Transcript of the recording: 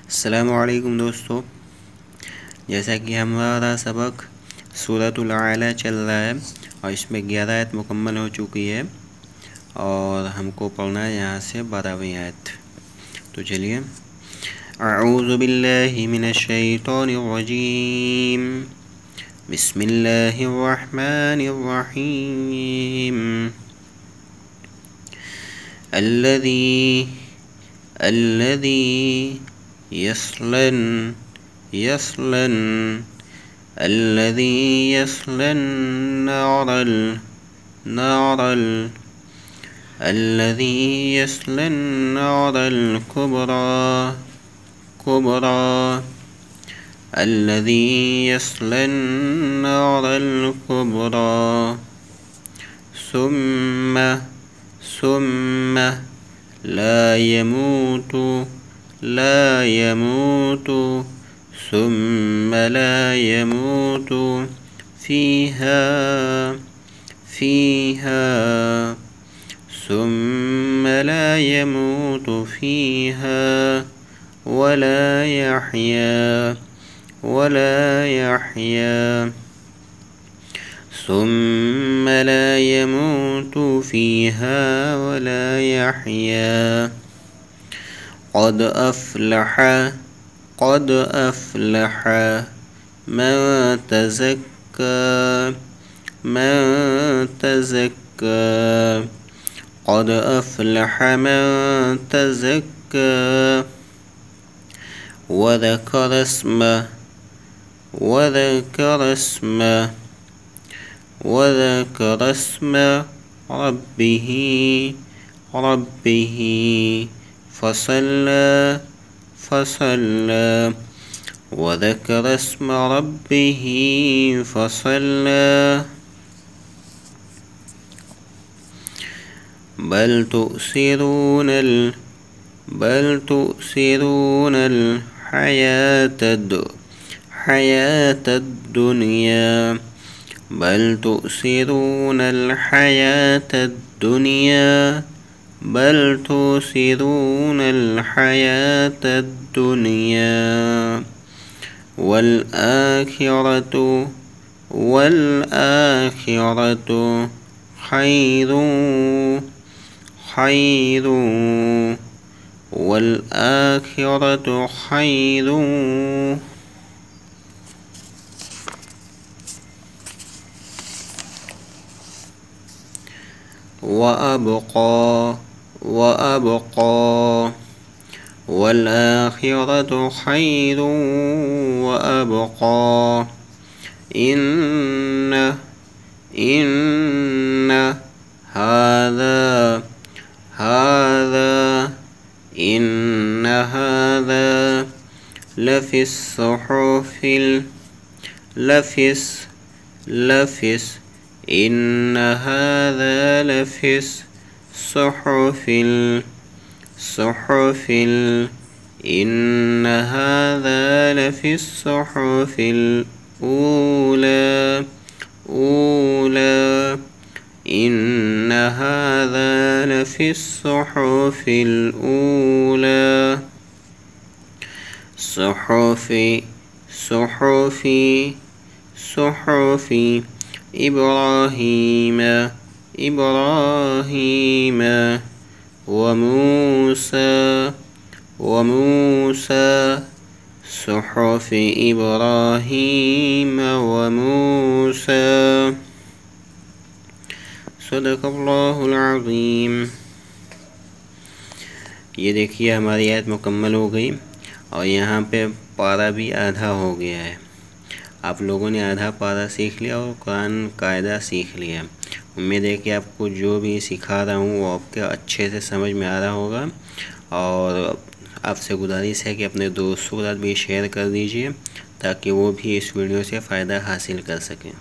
अस्सलामुअलैकुम दोस्तों, जैसा कि हमारा सबक सूरतुल आला चल रहा है और इसमें 11 आयत मुकम्मल हो चुकी है और हमको पढ़ना है यहाँ से 12वीं आयत। तो चलिए, अऊज़ु बिल्लाहि मिनश शैतानिर रजीम, बिस्मिल्लाहिर रहमानिर रहीम। अल्लज़ी यस्लन नारल कुबरा सुम्मा ला यमूतु फीहा वला यहया ثم لا يموت فيها ولا يحيا قد أفلح من تزكى قد أفلح من تزكى وذكر اسم ربه فصلى وذكر اسم ربه فصلى بل تؤثرون الحياة الدنيا بل تؤثرون الحياة الدنيا والآخرة خير وأبقى والآخرة خير وأبقى إن هذا لفي الصحف الأولى صحف إبراهيم وموسى صحف إبراهيم وموسى सदक़ल्लाहुल अज़ीम। ये देखिए, हमारी आयत मुकम्मल हो गई और यहाँ पे पारा भी आधा हो गया है। आप लोगों ने आधा पारा सीख लिया और कुरान कायदा सीख लिया। उम्मीद है कि आपको जो भी सिखा रहा हूँ वो आपके अच्छे से समझ में आ रहा होगा और आपसे गुजारिश है कि अपने दोस्तों के साथ भी शेयर कर दीजिए ताकि वो भी इस वीडियो से फ़ायदा हासिल कर सकें।